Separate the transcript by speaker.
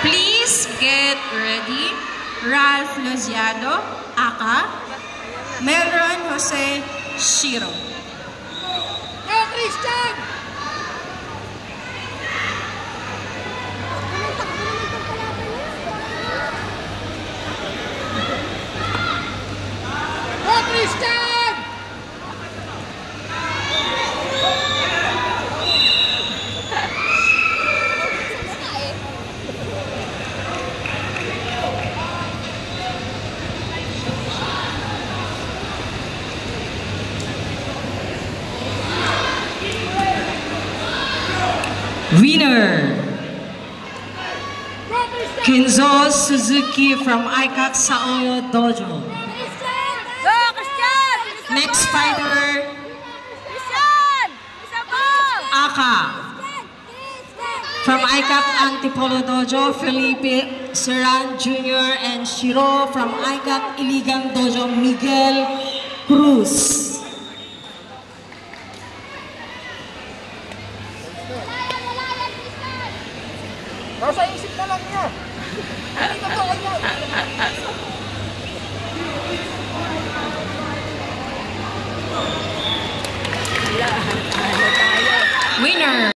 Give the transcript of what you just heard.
Speaker 1: Please get ready. Ralph Loziado, Aka. Melron Jose Shiro.
Speaker 2: Christian! Christian!
Speaker 1: Winner, Kenzo Suzuki from ICAC Saoyo Dojo. Next fighter, Aka from ICAC Antipolo Dojo, Felipe Serran Jr. and Shiro from ICAC Iligan Dojo, Miguel Cruz.
Speaker 2: Nasa isip na lang niya. Hindi totoo yan.